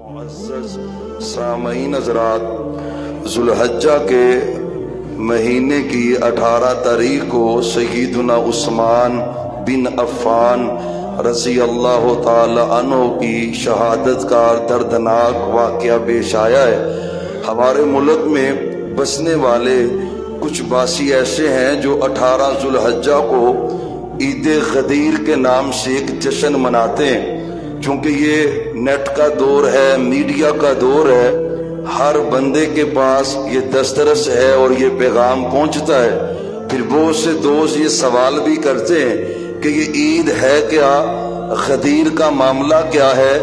معزز سامعین حضرات، ذوالحجہ کے مہینے کی 18 تاریخ کو سیدنا عثمان بن عفان رضی اللہ تعالی عنہ کی شہادت کا دردناک واقعہ پیش آیا ہے۔ ہمارے ملک میں بسنے والے کچھ باسی ایسے ہیں جو 18 ذوالحجہ کو عید غدیر کے نام سے ایک جشن مناتے ہیں۔ چونکہ یہ نیٹ کا دور ہے، میڈیا کا دور ہے، ہر بندے کے پاس یہ دسترس ہے اور یہ پیغام پہنچتا ہے۔ پھر بہت سے دوست یہ سوال بھی کرتے ہیں کہ یہ عید ہے کیا، غدیر کا معاملہ کیا ہے،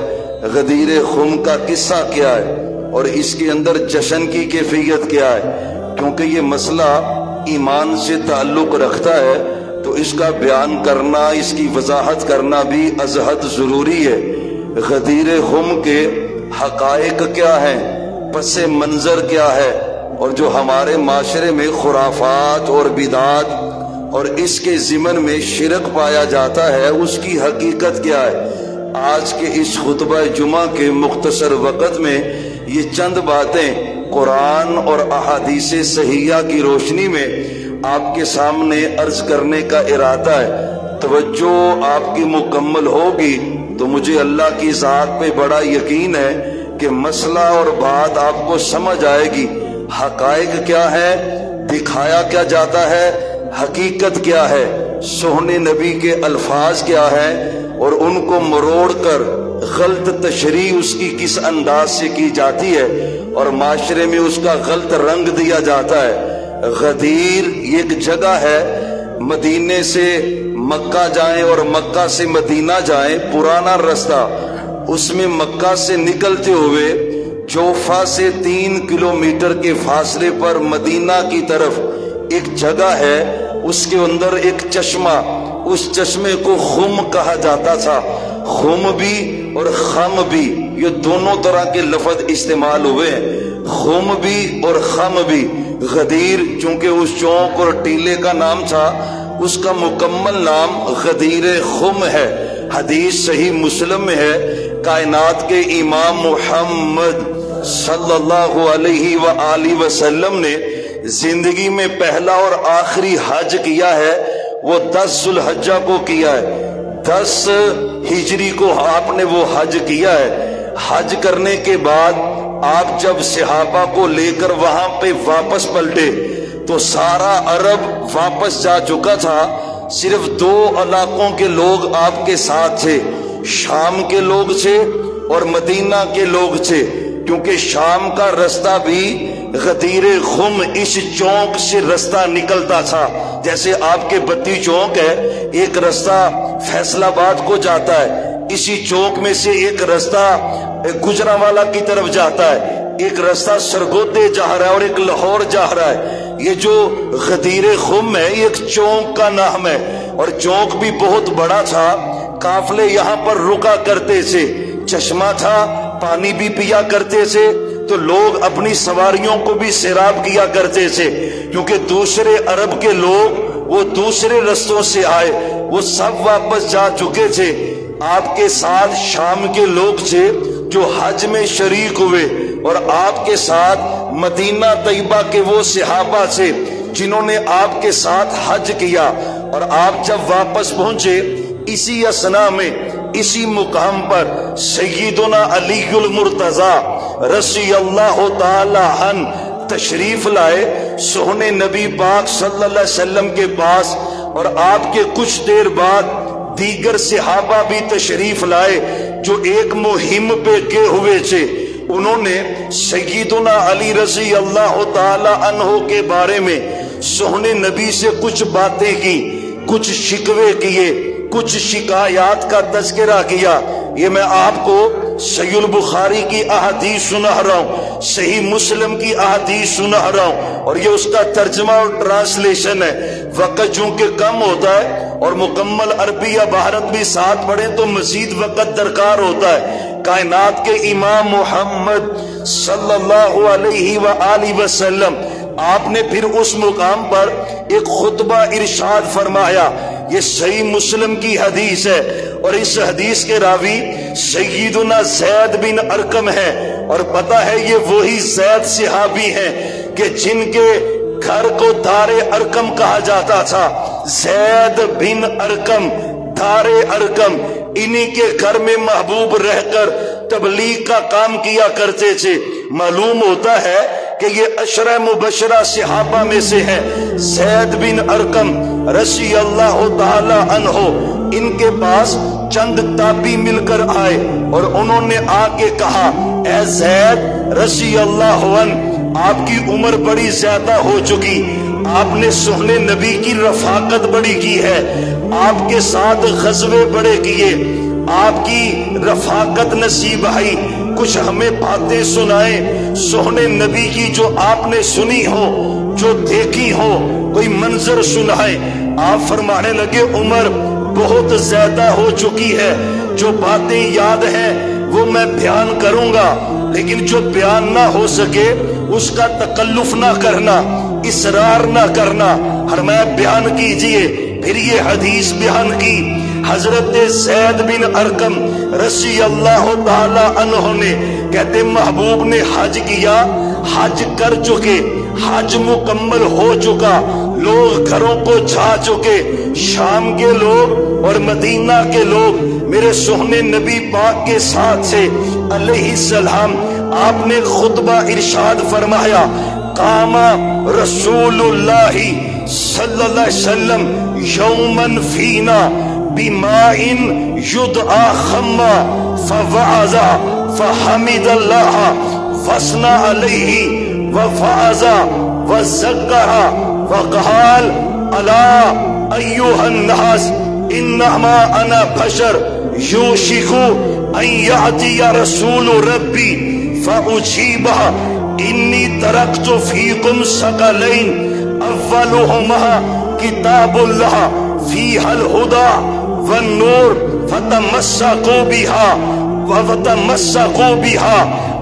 غدیر خم کا قصہ کیا ہے اور اس کے اندر جشن کی کیفیت کیا ہے۔ کیونکہ یہ مسئلہ ایمان سے تعلق رکھتا ہے تو اس کا بیان کرنا، اس کی وضاحت کرنا بھی از حد ضروری ہے۔ غدیر خم کے حقائق کیا ہیں، پس منظر کیا ہے، اور جو ہمارے معاشرے میں خرافات اور بدعات اور اس کے ضمن میں شرک پایا جاتا ہے، اس کی حقیقت کیا ہے۔ آج کے اس خطبہ جمعہ کے مختصر وقت میں یہ چند باتیں قرآن اور احادیث صحیحہ کی روشنی میں آپ کے سامنے عرض کرنے کا ارادہ ہے۔ توجہ آپ کی مکمل ہوگی تو مجھے اللہ کی ذات پہ بڑا یقین ہے کہ مسئلہ اور بات آپ کو سمجھ آئے گی۔ حقائق کیا ہے، دکھایا کیا جاتا ہے، حقیقت کیا ہے، سونے نبی کے الفاظ کیا ہیں اور ان کو مروڑ کر غلط تشریح اس کی کس انداز سے کی جاتی ہے اور معاشرے میں اس کا غلط رنگ دیا جاتا ہے۔ غدیر ایک جگہ ہے، مدینے سے مکہ جائیں اور مکہ سے مدینہ جائیں، پرانا رستہ، اس میں مکہ سے نکلتے ہوئے جوفا سے 3 کلومیٹر کے فاصلے پر مدینہ کی طرف ایک جگہ ہے، اس کے اندر ایک چشمہ، اس چشمے کو خم کہا جاتا تھا۔ خم بھی اور خم بھی، یہ دونوں طرح کے لفظ استعمال ہوئے ہیں، خم بھی اور خم بھی۔ غدیر چونکہ اس چوک اور ٹیلے کا نام تھا، اس کا مکمل نام غدیر خم ہے۔ حدیث صحیح مسلم میں ہے، کائنات کے امام محمد صلی اللہ علیہ وآلہ وسلم نے زندگی میں پہلا اور آخری حج کیا ہے، وہ 10 ذوالحجہ کو کیا ہے۔ 10 ہجری کو آپ نے وہ حج کیا ہے۔ حج کرنے کے بعد آپ جب صحابہ کو لے کر وہاں پہ واپس پلٹے تو سارا عرب واپس جا چکا تھا، صرف 2 علاقوں کے لوگ آپ کے ساتھ تھے، شام کے لوگ تھے اور مدینہ کے لوگ تھے۔ کیونکہ شام کا رستہ بھی غدیر خم اس چوک سے رستہ نکلتا تھا، جیسے آپ کے بتی چوک ہے، ایک رستہ فیصل آباد کو جاتا ہے، اسی چوک میں سے ایک رستہ گجرانوالہ کی طرف جاتا ہے، ایک رستہ سرگودے جا رہا ہے اور ایک لاہور جا رہا ہے۔ یہ جو غدیر خم ہے یہ ایک چوک کا نام ہے اور چوک بھی بہت بڑا تھا، قافلے یہاں پر رکا کرتے تھے، چشمہ تھا، پانی بھی پیا کرتے تھے، تو لوگ اپنی سواریوں کو بھی سیراب کیا کرتے تھے، کیونکہ دوسرے عرب کے لوگ وہ دوسرے رستوں سے آئے، وہ سب واپس جا چکے تھے۔ آپ کے ساتھ شام کے لوگ تھے جو حج میں شریک ہوئے اور آپ کے ساتھ مدینہ طیبہ کے وہ صحابہ تھے جنہوں نے آپ کے ساتھ حج کیا، اور آپ جب واپس پہنچے اسی اثنا میں اسی مقام پر سیدنا علی المرتضی رضی اللہ تعالی عنہ تشریف لائے سونے نبی پاک صلی اللہ علیہ وسلم کے پاس، اور آپ کے کچھ دیر بعد دیگر صحابہ بھی تشریف لائے جو ایک مہم پہ گئے ہوئے تھے۔ انہوں نے سیدنا علی رضی اللہ تعالی عنہ کے بارے میں سونے نبی سے کچھ باتیں کی، کچھ شکوے کیے، کچھ شکایات کا تذکرہ کیا۔ یہ میں آپ کو صحیح البخاری کی احادیث سنا رہا ہوں، صحیح مسلم کی احادیث سنا رہا ہوں، اور یہ اس کا ترجمہ اور ٹرانسلیشن ہے۔ وقت چونکہ کم ہوتا ہے اور مکمل عربی یا بھارت بھی ساتھ پڑھیں تو مزید وقت درکار ہوتا ہے۔ کائنات کے امام محمد صلی اللہ علیہ وآلہ وسلم آپ نے پھر اس مقام پر ایک خطبہ ارشاد فرمایا. یہ صحیح مسلم کی حدیث ہے اور اس حدیث کے راوی سیدنا زید بن ارقم ہے. اور پتہ ہے یہ وہی زید صحابی ہیں کہ جن کے گھر کو دار ارقم کہا جاتا تھا. زید بن ارقم دار ارقم، انہی کے گھر میں محبوب رہ کر تبلیغ کا کام کیا کرتے تھے. معلوم ہوتا ہے کہ یہ عشرہ مبشرہ صحابہ میں سے ہے. زید بن ارقم رضی اللہ تعالی عنہ، ان کے پاس چند تابعی مل کر آئے اور انہوں نے آ کے کہا اے زید رضی اللہ عنہ، آپ کی عمر بڑی زیادہ ہو چکی، آپ نے سہنے نبی کی رفاقت بڑی کی ہے، آپ کے ساتھ غزوے بڑے کیے، آپ کی رفاقت نصیب آئی، کچھ ہمیں باتیں سنائیں سہنے نبی کی جو آپ نے سنی ہو، جو دیکھی ہو، کوئی منظر سنائیں. آپ فرمانے لگے عمر بہت زیادہ ہو چکی ہے، جو باتیں یاد ہیں وہ میں بیان کروں گا، لیکن جو بیان نہ ہو سکے اس کا تکلف نہ کرنا، اصرار نہ کرنا. فرمایا بیان کیجئے. پھر یہ حدیث بیان کی. حضرت زید بن ارقم رضی اللہ تعالی عنہ نے کہتے محبوب نے حج کیا، حج کر چکے، حج مکمل ہو چکا، لوگ گھروں کو چھا چکے، شام کے لوگ اور مدینہ کے لوگ میرے سہنے نبی پاک کے ساتھ سے علیہ السلام. آپ نے خطبہ ارشاد فرمایا قام رسول اللہ صلی اللہ علیہ وسلم یومن فینا بماء یدعا خما فوعظ فحمد اللہ وثنى علیہ وفعظ وذکر وقال الا ایها الناس انما انا بشر یوشک ان یأتی رسول ربی فأجیبہ انی ترکت فیکم ثقلین اولہما کتاب اللہ فیہ الہدی والنور فتمسکوا بہا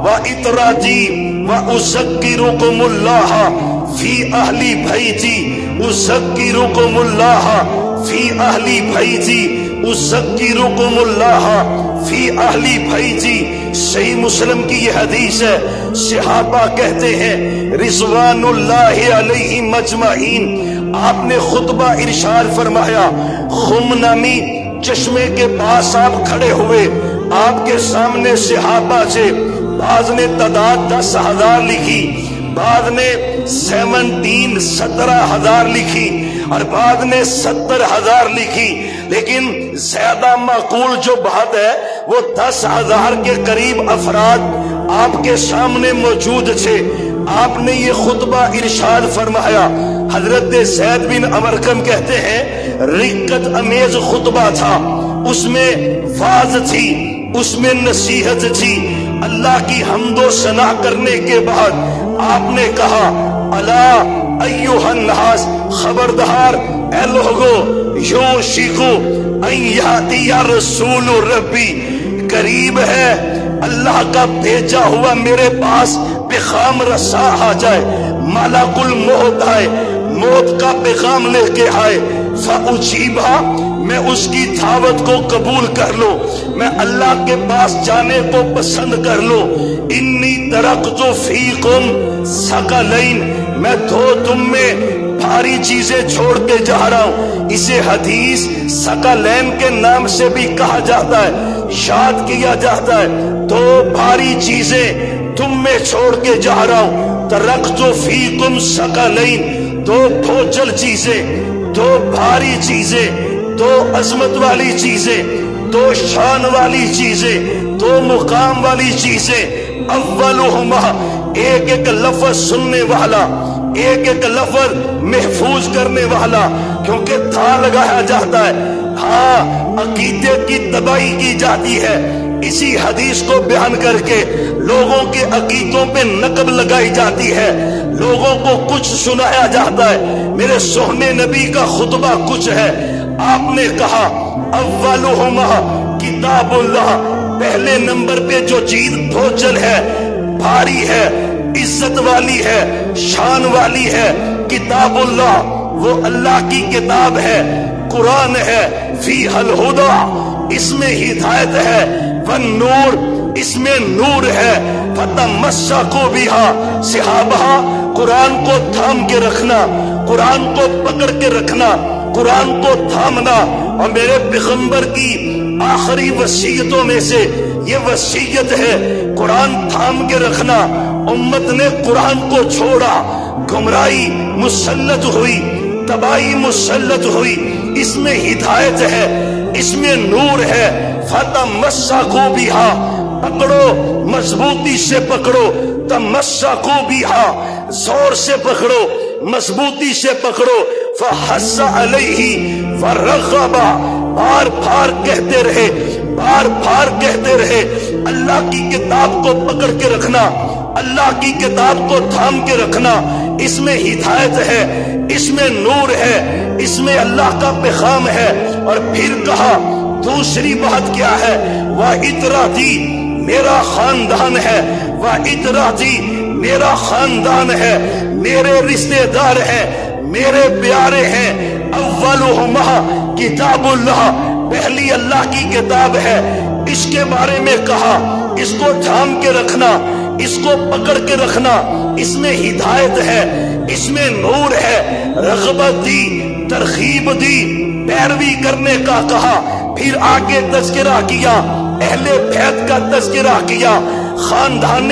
واطراتی واذکرکم اللہ فی اہل بیتی اذکرکم اللہ فی اہل بیتی اذکرکم اللہ فی اہل بیتی. صحیح مسلم کی یہ حدیث ہے. صحابہ کہتے ہیں رضوان اللہ علیہ مجمعین. آپ نے خطبہ ارشاد فرمایا. خم نامی چشمے کے پاس آپ کھڑے ہوئے، آپ کے سامنے صحابہ سے بعض نے تعداد 10,000 لکھی، بعض نے 17,000 لکھی اور بعض نے 70,000 لکھی، لیکن زیادہ معقول جو بات ہے وہ 10,000 کے قریب افراد آپ کے سامنے موجود تھے. آپ نے یہ خطبہ ارشاد فرمایا. حضرت زید بن ارقم کہتے ہیں رقت امیز خطبہ تھا، اس میں واعظ تھی، اس میں نصیحت تھی. اللہ کی حمد و ثنا کرنے کے بعد آپ نے کہا الا ایھا الناس، خبردار اے لوگو، یوشکو ان یاتی رسول ربی، قریب ہے اللہ کا بھیجا ہوا میرے پاس پیغام رسا آ جائے، ملک الموت آئے، موت کا پیغام لے کے آئے. فاجیبہ، میں اس کی دعوت کو قبول کر لو، میں اللہ کے پاس جانے کو پسند کر لو. انی ترکت فیکم ثقلین، میں تم میں بھاری چیزیں چھوڑ کے جا رہا ہوں. اسے حدیث ثقلین کے نام سے بھی کہا جاتا ہے، یاد کیا جاتا ہے. دو بھاری چیزیں تم میں چھوڑ کے جا رہا ہوں. ترکت فیکم ثقلین، دو بوجھل چیزیں، دو بھاری چیزیں، دو عظمت والی چیزیں، دو شان والی چیزیں، دو مقام والی چیزیں. اولہما، ایک ایک لفظ سننے والا، ایک ایک لفظ محفوظ کرنے والا، کیونکہ تھا لگایا جاتا ہے. ہاں، عقیدے کی تباہی کی جاتی ہے، اسی حدیث کو بیان کر کے لوگوں کے عقیدوں پہ نقب لگائی جاتی ہے، لوگوں کو کچھ سنایا جاتا ہے. میرے سہنے نبی کا خطبہ کچھ ہے. آپ نے کہا اولہما کتاب اللہ، پہلے نمبر پہ جو چیز بوجھل ہے، بھاری ہے، عزت والی ہے، شان والی ہے۔ کتاب اللہ وہ اللہ کی کتاب ہے، قرآن ہے، فیہ الہدی اس میں ہدایت ہے، والنور اس میں نور ہے، فتمسکوا بہا صحابہ قرآن کو تھام کے رکھنا، قرآن کو پکڑ کے رکھنا، قرآن کو تھامنا۔ اور میرے پیغمبر کی آخری وصیتوں میں سے یہ وصیت ہے، قرآن تھام کے رکھنا۔ امت نے قرآن کو چھوڑا، گمراہی مسلط ہوئی، تباہی مسلط ہوئی۔ اس میں ہدایت ہے، اس میں نور ہے، فتمسکوا بہا پکڑو، مضبوطی سے پکڑو، تمسکوا بہا زور سے پکڑو، مضبوطی سے پکڑو۔ فحث علیہ ورغب بار بار کہتے رہے، بار بار کہتے رہے، اللہ کی کتاب کو پکڑ کے رکھنا، اللہ کی کتاب کو تھام کے رکھنا۔ اس میں ہدایت ہے، اس میں نور ہے، اس میں اللہ کا پیغام ہے۔ اور پھر کہا دوسری بات کیا ہے؟ وَإِتْرَاتِي میرا خاندان ہے، وَإِتْرَاتِي میرا خاندان ہے، میرے رشتے دار ہیں، میرے پیارے ہیں۔ اولہما کتاب اللہ پہلی اللہ کی کتاب ہے، اس کے بارے میں کہا اس کو تھام کے رکھنا، اس کو پکڑ کے رکھنا۔ اس میں ہدایت ہے، اس میں نور ہے، رغبت دی، ترغیب دی، پیروی کرنے کا کہا۔ پھر آگے تذکرہ کیا، اہل بیت کا تذکرہ کیا، خاندان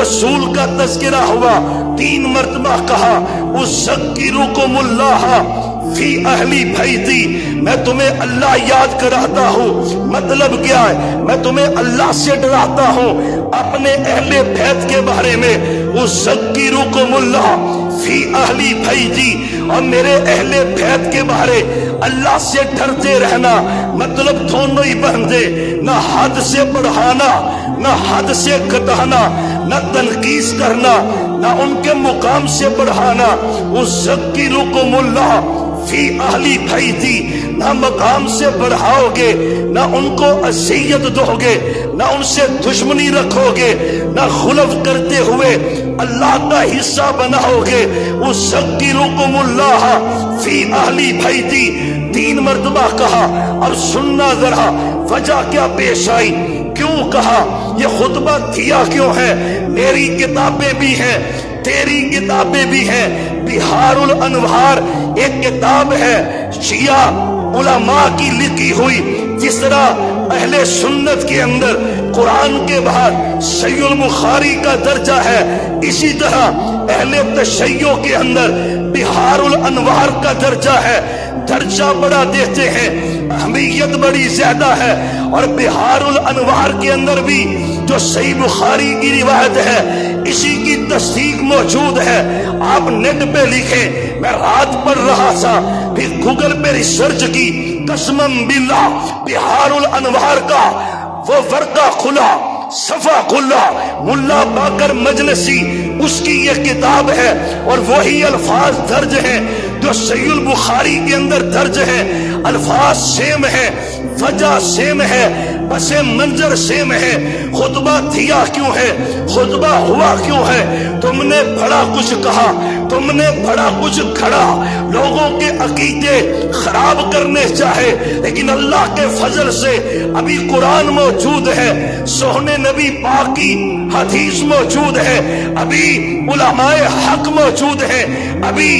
رسول کا تذکرہ ہوا۔ 3 مرتبہ کہا اذکرکم اللہ فی اہلی بیتی میں تمہیں اللہ یاد کراتا ہوں۔ مطلب کیا ہے؟ میں تمہیں اللہ سے ڈراتا ہوں اپنے اہل بیت کے بارے میں۔ اذکرکم اللہ فی اہلی بیتی اور میرے اہل بیت کے بارے اللہ سے ڈرتے رہنا۔ مطلب دونوں ہی بندے، نہ حد سے بڑھانا، نہ حد سے گھٹانا، نہ تنقیص کرنا، نہ ان کے مقام سے بڑھانا۔ اذکرکم اللہ فی اہلی بیتی نہ مقام سے بڑھاؤ گے، نہ ان کو اذیت دو گے، نہ ان سے دشمنی رکھو گے، نہ خلف کرتے ہوئے اللہ کا حصہ بناؤ گے۔ اذکرکم اللہ فی اہلی بیتی 3 مرتبہ کہا۔ اب سننا ذرا وجہ کیا پیش آئی، کیوں کہا، یہ خطبہ دیا کیوں ہے؟ میری کتابیں بھی ہیں، تیری کتابیں بھی ہیں۔ بہار الانوار ایک کتاب ہے شیعہ علماء کی لکھی ہوئی، جس طرح اہل سنت کے اندر قرآن کے بعد صحیح البخاری کا درجہ ہے، اسی طرح اہل تشیع کے اندر بہار الانوار کا درجہ ہے۔ درجہ بڑا دیتے ہیں، اہمیت بڑی زیادہ ہے۔ اور بہار الانوار کے اندر بھی جو صحیح بخاری کی روایت ہے اسی کی تصدیق موجود ہے۔ آپ نیٹ پہ لکھیں، میں رات پڑھ رہا تھا پھر گوگل پہ ریسرچ کی، قسمم باللہ بہار الانوار کا وہ ورقہ کھلا، صفحہ کھلا، ملا باقر مجلسی اس کی یہ کتاب ہے اور وہی الفاظ درج ہیں جو صحیح البخاری کے اندر درج ہیں۔ الفاظ سیم ہے، وجہ سیم ہے، پس منظر سیم ہے۔ خطبہ دیا کیوں ہے، خطبہ ہوا کیوں ہے؟ تم نے بڑا کچھ کہا، تم نے بڑا کچھ کھڑا، لوگوں کے عقیدے خراب کرنے چاہے، لیکن اللہ کے فضل سے ابھی قرآن موجود ہے، سونے نبی پاک کی حدیث موجود ہے، ابھی علماء حق موجود ہیں، ابھی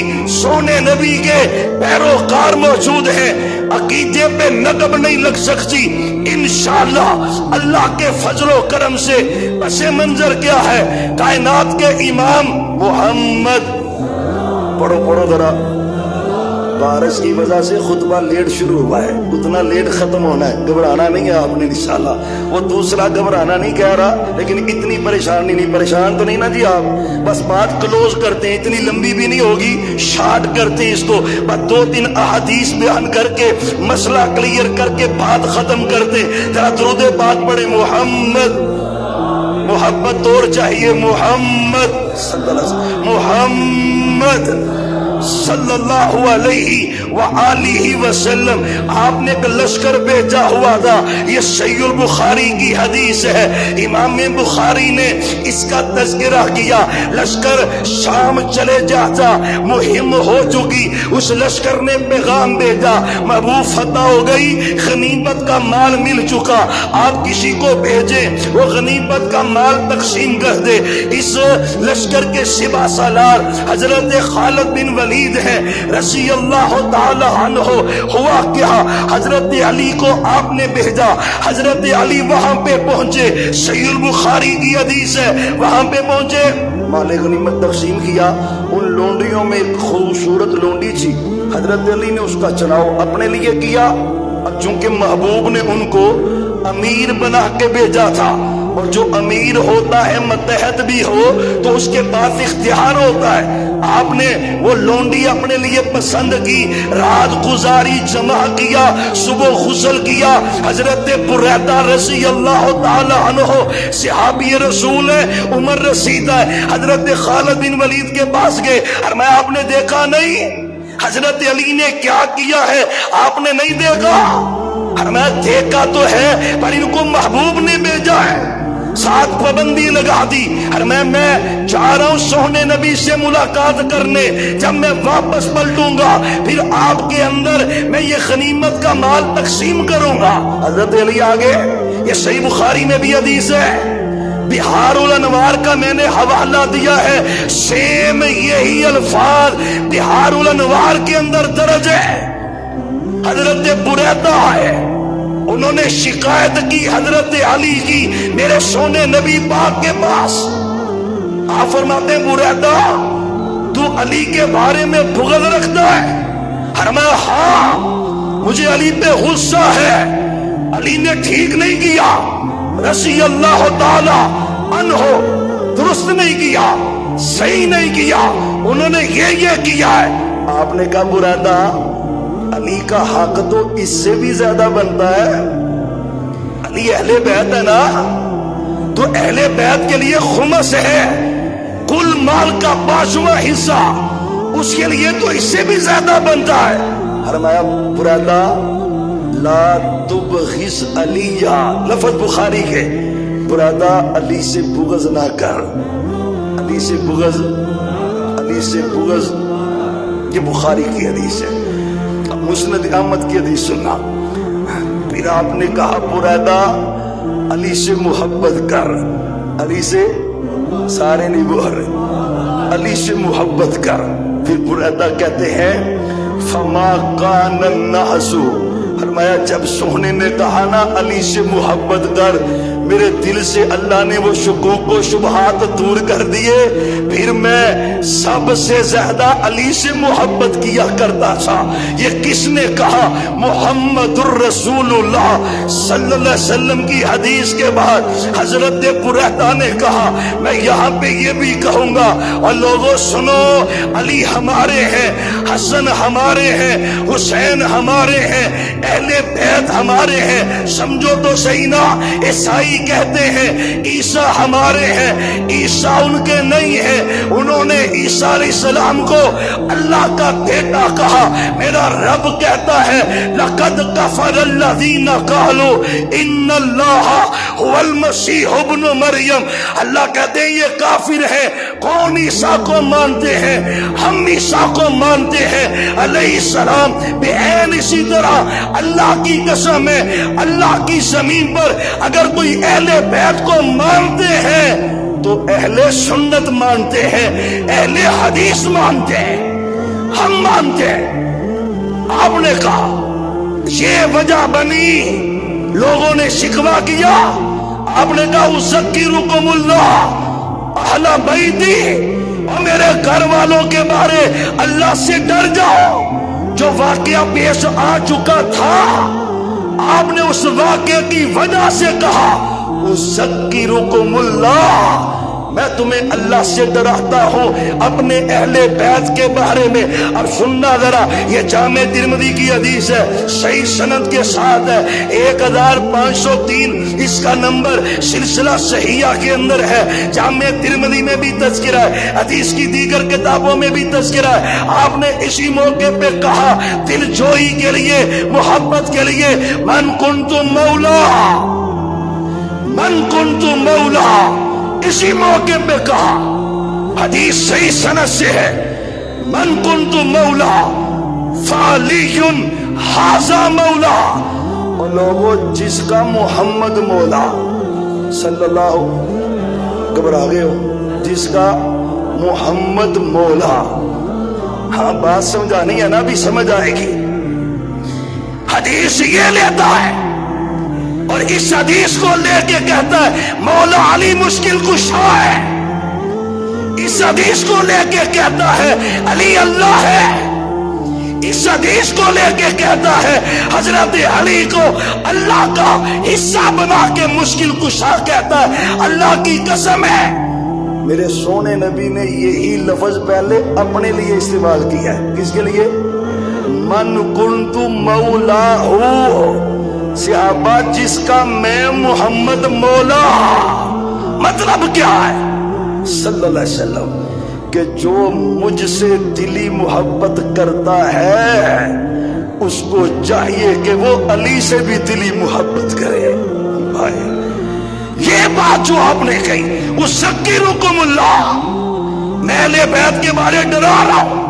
سونے نبی کے پیروکار موجود ہیں۔ عقیدے پہ نقب نہیں لگ سکتی انشاءاللہ اللہ کے فضل و کرم سے۔ پس منظر کیا ہے؟ کائنات کے امام محمد، پڑھو پڑھو ذرا، بارش کی وجہ سے خطبہ لیٹ شروع ہوا ہے، اتنا لیٹ ختم ہونا ہے، گھبرانا نہیں ہے آپ نے انشاءاللہ۔ وہ دوسرا گھبرانا نہیں کہہ رہا، لیکن اتنی پریشانی نہیں، پریشان تو نہیں نا جی آپ؟ بس بات کلوز کرتے ہیں، اتنی لمبی بھی نہیں ہوگی، شارٹ کرتے ہیں اس کو، بس 2-3 احادیث بیان کر کے مسئلہ کلیئر کر کے بات ختم کرتے۔ ذرا درود پاک پڑھے، محمد، محبت اور چاہیے، محمد صلی اللہ علیہ وسلم، محمد صلی اللہ علیہ وآلہ وسلم آپ نے ایک لشکر بھیجا ہوا تھا. یہ صحیح البخاری کی حدیث ہے. امام بخاری نے اس کا تذکرہ کیا. لشکر شام چلے جاتا, مہم ہو چکی. اس لشکر نے پیغام بھیجا, محبوب فتح ہو گئی, غنیمت کا مال مل چکا, آپ کسی کو بھیجیں وہ غنیمت کا مال تقسیم کر دے. اس لشکر کے سپہ سالار حضرت خالد بن ولید ہیں رضی اللہ تعالی عنہ. ہوا کیا, حضرت علی کو آپ نے بھیجا. حضرت علی وہاں پہ پہنچے, صحیح البخاری کی حدیث ہے, وہاں پہ پہنچے, مال غنیمت تقسیم کیا. ان لونڈیوں میں ایک خوبصورت لونڈی تھی, حضرت علی نے اس کا چناؤ اپنے لیے کیا. اب چونکہ محبوب نے ان کو امیر بنا کے بھیجا تھا, اور جو امیر ہوتا ہے متحد بھی ہو تو اس کے پاس اختیار ہوتا ہے. آپ نے وہ لونڈی اپنے لیے پسند کی, رات گزاری, جمع کیا, صبح غسل کیا. حضرت بریدہ رضی اللہ تعالی عنہ صحابی رسول ہے, عمر رسیدہ ہے, حضرت خالد بن ولید کے پاس گئے. فرمایا آپ نے دیکھا نہیں حضرت علی نے کیا کیا ہے, آپ نے نہیں دیکھا؟ فرمایا دیکھا تو ہے, پر ان کو محبوب نے بھیجا ہے, ساتھ پابندی لگا دی. میں جا رہا ہوں سونے نبی سے ملاقات کرنے, جب میں واپس پلٹوں گا پھر آپ کے اندر میں یہ غنیمت کا مال تقسیم کروں گا. حضرت علی آگے, یہ صحیح بخاری میں بھی حدیث ہے, بہار الانوار کا میں نے حوالہ دیا ہے, سیم یہی الفاظ بہار الانوار کے اندر درج ہے. حضرت بریدہ ہے, انہوں نے شکایت کی حضرت علی کی میرے سونے نبی پاک کے پاس. آپ فرماتے ہیں بریدہ تو علی کے بارے میں بغض رکھتا ہے؟ فرمایا ہاں, مجھے علی پہ غصہ ہے, علی نے ٹھیک نہیں کیا رضی اللہ تعالی عنہ, درست نہیں کیا, صحیح نہیں کیا, انہوں نے یہ کیا ہے. آپ نے کہا بریدہ علی کا حق تو اس سے بھی زیادہ بنتا ہے, علی اہل بیت ہے نا, تو اہل بیت کے لیے خمس ہے, کل مال کا 5واں حصہ, اس کے لیے تو اس سے بھی زیادہ بنتا ہے. فرمایا بریدہ لا تبغض علی, لفظ بخاری کے, بریدہ علی سے بغض نہ کر, علی سے بغض, علی سے بغض. یہ بخاری کی حدیث ہے. مسند احمد کی حدیث سننا. پھر آپ نے کہا بریدہ علی سے محبت کر, علی سے, سارے نہیں بول رہے, علی سے محبت کر. پھر بریدہ کہتے ہیں فما کان الناس, فرمایا جب سونے نے کہا نا علی سے محبت کر, میرے دل سے اللہ نے وہ شکوک و شبہات دور کر دیے. پھر میں سب سے زیادہ علی سے محبت کیا کرتا تھا. یہ کس نے کہا؟ محمد الرسول اللہ صلی اللہ علیہ وسلم کی حدیث کے بعد حضرت بریدہ نے کہا میں یہاں پہ یہ بھی کہوں گا, اور لوگوں سنو, علی ہمارے ہیں, حسن ہمارے ہیں, حسین ہمارے ہیں, اہل بیت ہمارے ہیں. سمجھو تو صحیح نا, عیسائی کہتے ہیں عیسیٰ ہمارے ہیں, عیسیٰ ان کے نہیں ہیں. انہوں نے عیسیٰ علیہ السلام کو اللہ کا بیٹا کہا. میرا رب کہتا ہے لقد کفر الذین قالوا ان اللہ هو المسیح ابن مریم. اللہ کہتے ہیں یہ کافر ہیں. کون عیسیٰ کو مانتے ہیں؟ ہم عیسیٰ کو مانتے ہیں علیہ السلام بعین. اسی طرح اللہ کی قسم ہے, اللہ کی زمین پر اگر کوئی اہل بیت کو مانتے ہیں تو اہل سنت مانتے ہیں, اہل حدیث مانتے ہیں, ہم مانتے ہیں. آپ نے کہا یہ وجہ بنی, لوگوں نے شکوہ کیا. آپ نے کہا اذکرکم اللہ اہل بیتی, اور میرے گھر والوں کے بارے اللہ سے ڈر جاؤ. جو واقعہ پیش آ چکا تھا, آپ نے اس واقعے کی وجہ سے کہا اذکرکم اللہ, میں تمہیں اللہ سے ڈراتا ہوں اپنے اہل بیت کے بارے میں۔ اب سننا ذرا، یہ جامع ترمذی کی حدیث ہے، صحیح سند کے ساتھ ہے، 1503 اس کا نمبر سلسلہ صحیحہ کے اندر ہے۔ جامع ترمذی میں بھی تذکرہ ہے، حدیث کی دیگر کتابوں میں بھی تذکرہ ہے۔ آپ نے اسی موقع پہ کہا دل جوئی کے لیے، محبت کے لیے، من کنت مولا، من کنت مولا، اسی موقع پہ کہا، حدیث صحیح سند سے ہے، من کنت مولا فعلی ھذا مولا۔ اور لوگوں جس کا محمد مولا صلی اللہ، گھبرا گئے ہو، جس کا محمد مولا، ہاں بات سمجھانی ہے نا، بھی سمجھ آئے گی۔ حدیث یہ لیتا ہے اور اس حدیث کو لے کے کہتا ہے مولا علی مشکل کشا ہے، اس حدیث کو لے کے کہتا ہے علی اللہ ہے، اس حدیث کو لے کے کہتا ہے حضرت علی کو اللہ کا حصہ بنا کے مشکل کشا کہتا ہے۔ اللہ کی قسم ہے میرے سونے نبی نے یہی لفظ پہلے اپنے لیے استعمال کیا ہے۔ کس کے لیے؟ من کنت مولا ہوں، صحابہ جس کا میں محمد مولا۔ مطلب کیا ہے صلی اللہ علیہ وسلم کہ جو مجھ سے دلی محبت کرتا ہے اس کو چاہیے کہ وہ علی سے بھی دلی محبت کرے۔ بھائی یہ بات جو آپ نے کہی، اُسَکِّرُکُمُ اللہ، میں اہل بیت کے بارے ڈرا رہا ہوں۔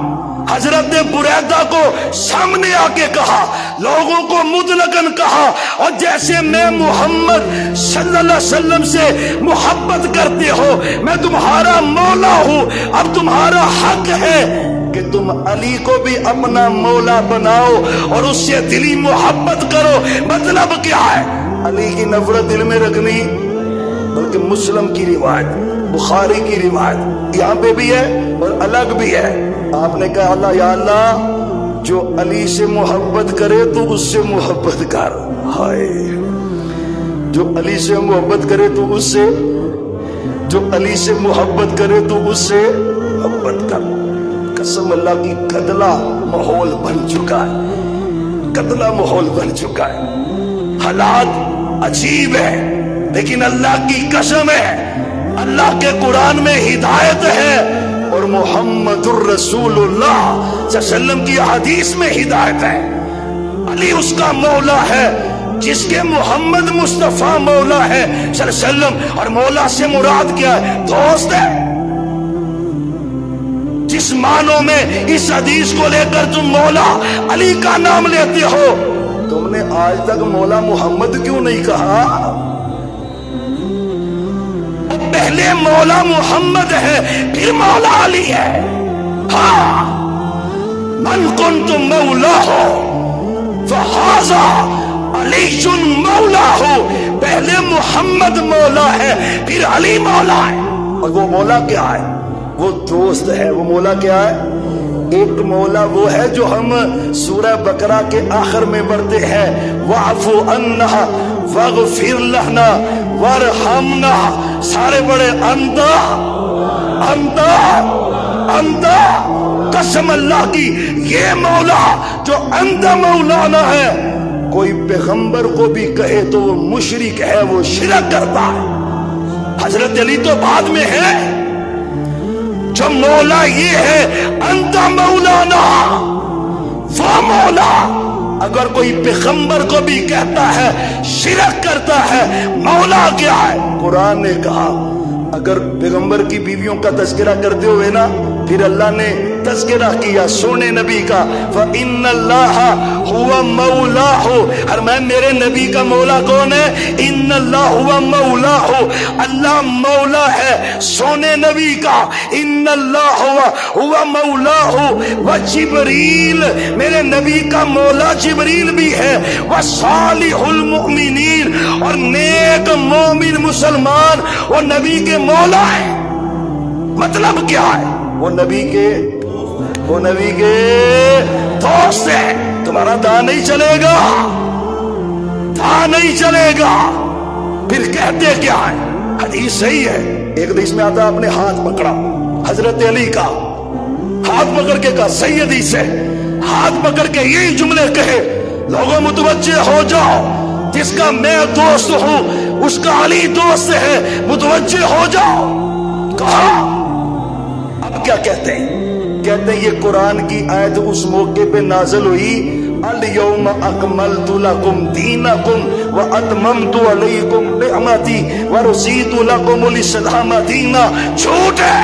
حضرت بریدہ کو سامنے آ کے کہا، لوگوں کو مطلقاً کہا، اور جیسے میں محمد صلی اللہ علیہ وسلم سے محبت کرتے ہو، میں تمہارا مولا ہوں، اب تمہارا حق ہے کہ تم علی کو بھی اپنا مولا بناؤ اور اس سے دلی محبت کرو۔ مطلب کیا ہے؟ علی کی نفرت دل میں رکھنی، بلکہ مسلم کی روایت، بخاری کی روایت یہاں پہ بھی ہے اور الگ بھی ہے۔ آپ نے کہا اللہ یا اللہ جو علی سے محبت کرے تو اس سے محبت کر، ہائے جو علی سے محبت کرے تو اس سے، جو علی سے محبت کرے تو اس سے محبت کر۔ قسم اللہ کی قتلہ ماحول بن چکا ہے، قتلہ ماحول بن چکا ہے، حالات عجیب ہے، لیکن اللہ کی قسم ہے اللہ کے قرآن میں ہدایت ہے اور محمد الرسول اللہ صلی اللہ علیہ وسلم کی حدیث میں ہدایت ہے۔ علی اس کا مولا ہے جس کے محمد مصطفیٰ مولا ہے صلی اللہ علیہ وسلم، اور مولا سے مراد کیا ہے؟ دوست ہے۔ جس معنوں میں اس حدیث کو لے کر تم مولا علی کا نام لیتے ہو، تم نے آج تک مولا محمد کیوں نہیں کہا؟ پہلے مولا محمد ہے پھر مولا علی ہے۔ ہاں من کنت مولا ہو فہذا علی مولا ہو، پہلے محمد مولا ہے پھر علی مولا ہے۔ اور وہ مولا کیا ہے؟ وہ دوست ہے۔ وہ مولا کیا ہے؟ ایک مولا وہ ہے جو ہم سورہ بقرہ کے آخر میں پڑھتے ہیں، وَاعْفُ عَنَّا وَاغْفِرْ لَنَا وَارْحَمْنَا، سارے بڑے انتا انتا انتا، قسم اللہ کی یہ مولا جو انتا مولانا ہے، کوئی پیغمبر کو بھی کہے تو وہ مشرک ہے، وہ شرک کرتا ہے۔ حضرت علی تو بعد میں ہے، جو مولا یہ ہے انتا مولانا، وہ مولا اگر کوئی پیغمبر کو بھی کہتا ہے شرک کرتا ہے۔ مولا کیا ہے؟ قرآن نے کہا اگر پیغمبر کی بیویوں کا تذکرہ کرتے ہوئے نا پھر اللہ نے تذکرہ کیا سونے نبی کا، فَإِنَّ اللَّهَ هُوَ مَوْلَاهُ، اور میں میرے نبی کا مولا کون ہے؟ إِنَّ اللَّهَ هُوَ مَوْلَاهُ، اللہ مولا ہے سونے نبی کا۔ إِنَّ اللَّهَ هُوَ مَوْلَاهُ وَجِبْرِيلُ، میرے نبی کا مولا جبریل بھی ہے، وَصَالِحُ الْمُؤْمِنِينَ، اور نیک مومن مسلمان وہ نبی کے مولا ہے۔ مطلب کیا ہے؟ وہ نبی کے دوست ہے۔ تمہارا دھا نہیں چلے گا، دھا نہیں چلے گا۔ پھر کہتے کیا ہے؟ حدیث صحیح ہے، ایک حدیث میں آتا ہے آپ نے ہاتھ پکڑا حضرت علی کا، ہاتھ پکڑ کے کہا سیدی سے، ہاتھ پکڑ کے یہی جملے کہے، لوگوں متوجہ ہو جاؤ، جس کا میں دوست ہوں اس کا علی دوست ہے، متوجہ ہو جاؤ۔ کہا اب کیا کہتے ہیں؟ کہتے ہیں یہ قرآن کی آیت اس موقع پہ نازل ہوئی، الیوم اکملت لکم دینکم واتممت علیکم نعمتی ورضیت لکم الاسلام دینا۔ جھوٹ ہے،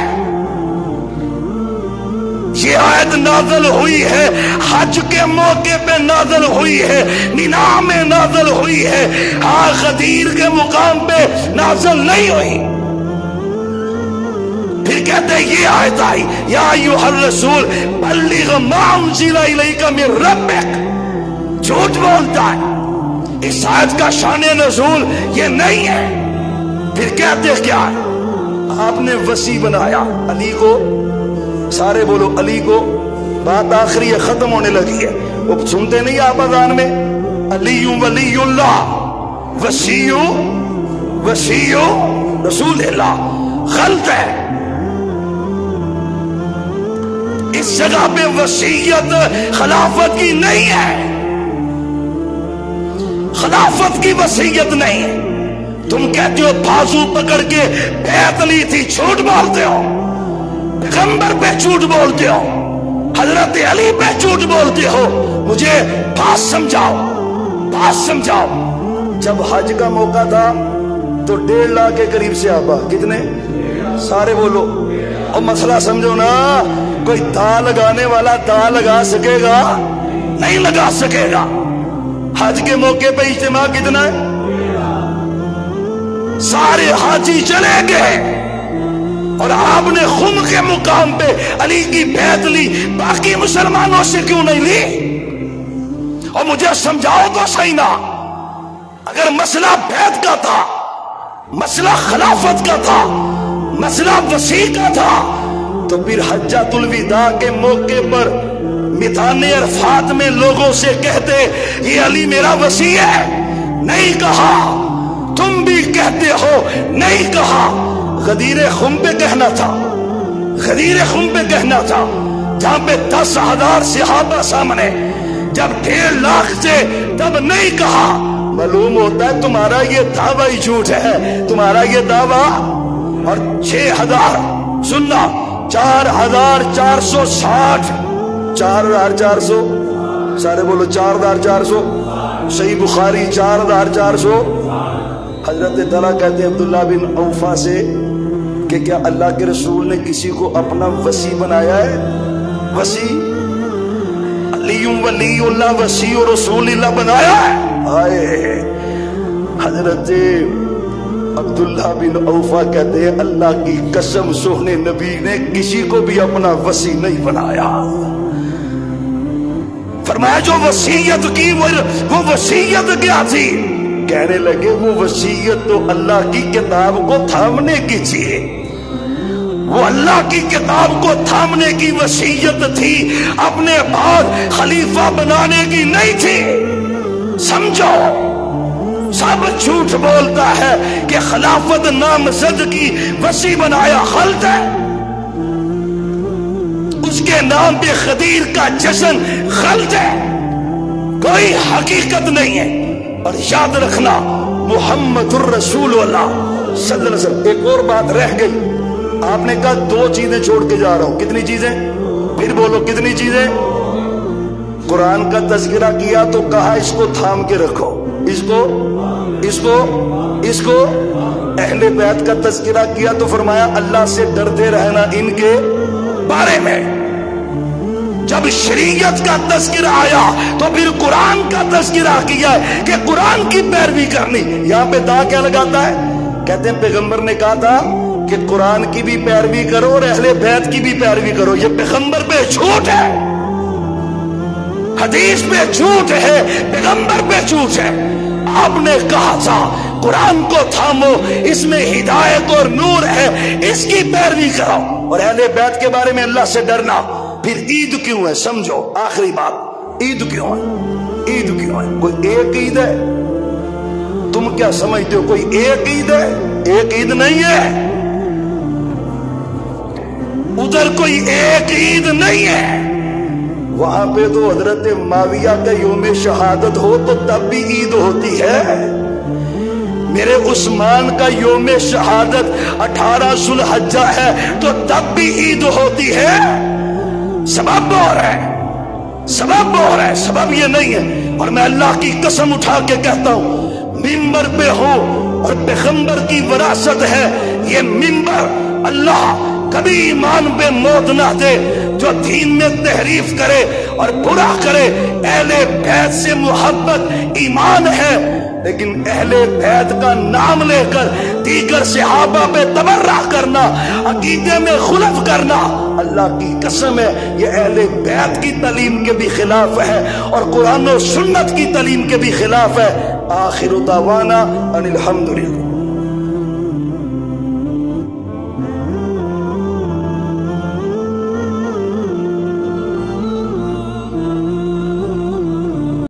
یہ آیت نازل ہوئی ہے حج کے موقع پہ نازل ہوئی ہے، مینا میں نازل ہوئی ہے، ہاں غدیر کے مقام پہ نازل نہیں ہوئی۔ پھر کہتے ہیں یہ آیت آئی یا ایھا الرسول بلغ ما انزل الیک من ربک۔ جھوٹ بولتا ہے، اس آیت کا شان نزول یہ نہیں ہے۔ پھر کہتے کیا ہے؟ آپ نے وسیع بنایا علی کو، سارے بولو علی کو، بات آخری ہے، ختم ہونے لگی ہے۔ وہ سنتے نہیں آپ اذان میں علی ولی اللہ وسیع رسول اللہ؟ غلط ہے، اس جگہ پہ وصیت خلافت کی نہیں ہے، خلافت کی وصیت نہیں ہے۔ تم کہتے ہو بازو پکڑ کے بیعت لی تھی، جھوٹ بولتے ہو، پیغمبر پہ جھوٹ بولتے ہو، حضرت علی پہ جھوٹ بولتے ہو۔ مجھے بات سمجھاؤ، بات سمجھاؤ۔ جب حج کا موقع تھا تو 1.5 لاکھ کے قریب صحابہ، کتنے؟ سارے بولو، اور مسئلہ سمجھو نا، کوئی دا لگانے والا دا لگا سکے گا؟ نہیں لگا سکے گا۔ حج کے موقع پہ اجتماع کتنا ہے؟ سارے حاجی چلے گئے اور آپ نے خم کے مقام پہ علی کی بیعت لی، باقی مسلمانوں سے کیوں نہیں لی؟ اور مجھے سمجھاؤ تو صحیح نا، اگر مسئلہ بیعت کا تھا، مسئلہ خلافت کا تھا، مسئلہ وسیع کا تھا، تو پھر حجۃ الوداع کے موقع پر میدان عرفات میں لوگوں سے کہتے یہ علی میرا وسیع ہے، نہیں کہا۔ تم بھی کہتے ہو نہیں کہا۔ غدیر خم پہ کہنا تھا، غدیر خم پہ کہنا تھا، جہاں پہ 10,000 صحابہ سامنے، جب 1.5 لاکھ سے تب نہیں کہا۔ معلوم ہوتا ہے تمہارا یہ دعویٰ ہی جھوٹ ہے، تمہارا یہ دعویٰ۔ اور 6,000 سننا، 4,460، 4,400، سارے بولو 4,400، صحیح بخاری 4,400۔ حضرت طلحہ کہتے ہیں عبداللہ بن اوفا سے کہ کیا اللہ کے رسول نے کسی کو اپنا وسیع بنایا ہے؟ وسیع، علی ولی اللہ وسیع رسول اللہ بنایا ہے؟ آئے حضرت عبداللہ بن اوفا کہتے ہیں اللہ کی قسم سونے نبی نے کسی کو بھی اپنا وسیع نہیں بنایا۔ فرمایا جو وصیت کی وہ وصیت کیا تھی؟ کہنے لگے وہ وصیت تو اللہ کی کتاب کو تھامنے کی تھی، وہ اللہ کی کتاب کو تھامنے کی وصیت تھی، اپنے بعد خلیفہ بنانے کی نہیں تھی۔ سمجھو، سب جھوٹ بولتا ہے کہ خلافت نامزد کی وسیع بنایا، غلط ہے۔ اس کے نام پہ غدیر کا جشن غلط ہے، کوئی حقیقت نہیں ہے۔ اور یاد رکھنا محمد الرسول اللہ صلی اللہ علیہ وسلم۔ ایک اور بات رہ گئی، آپ نے کہا 2 چیزیں چھوڑ کے جا رہا ہوں، کتنی چیزیں؟ پھر بولو کتنی چیزیں؟ قرآن کا تذکرہ کیا تو کہا اس کو تھام کے رکھو، اس کو اہل بیت کا تذکرہ کیا تو فرمایا اللہ سے ڈرتے رہنا ان کے بارے میں۔ جب شریعت کا تذکرہ آیا تو پھر قرآن کا تذکرہ کیا ہے کہ قرآن کی پیروی کرنی۔ یہاں پہ دا کیا لگاتا ہے؟ کہتے ہیں پیغمبر نے کہا تھا کہ قرآن کی بھی پیروی کرو اور اہل بیت کی بھی پیروی کرو۔ یہ پیغمبر پہ جھوٹ ہے، حدیث پہ جھوٹ ہے، پیغمبر پہ جھوٹ ہے۔ آپ نے کہا تھا قرآن کو تھامو، اس میں ہدایت اور نور ہے، اس کی پیروی کرو، اور اہل بیت کے بارے میں اللہ سے ڈرنا۔ پھر عید کیوں ہے؟ سمجھو آخری بات، عید کیوں ہے؟ عید کیوں ہے؟ کوئی ایک عید ہے؟ تم کیا سمجھتے ہو کوئی ایک عید ہے؟ ایک عید نہیں ہے، کوئی ایک عید نہیں ہے۔ وہاں پہ تو حضرت معاویہ کا یوم شہادت ہو تو تب بھی عید ہوتی ہے، میرے عثمان کا یوم شہادت 18 ذوالحجہ ہے تو تب بھی عید ہوتی ہے۔ سبب اور ہے، سبب اور ہے، سبب یہ نہیں ہے۔ اور میں اللہ کی قسم اٹھا کے کہتا ہوں، منبر پہ ہو اور پیغمبر کی وراثت ہے، یہ منبر اللہ کبھی ایمان پہ موت نہ دے۔ جو دین میں تحریف کرے اور برا کرے، اہل بیت سے محبت ایمان ہے، لیکن اہل بیت کا نام لے کر دیگر صحابہ پہ تبرہ کرنا، عقیدے میں خلف کرنا، اللہ کی قسم ہے یہ اہل بیت کی تعلیم کے بھی خلاف ہے اور قرآن و سنت کی تعلیم کے بھی خلاف ہے۔ آخر دعوانا ان الحمدللہ۔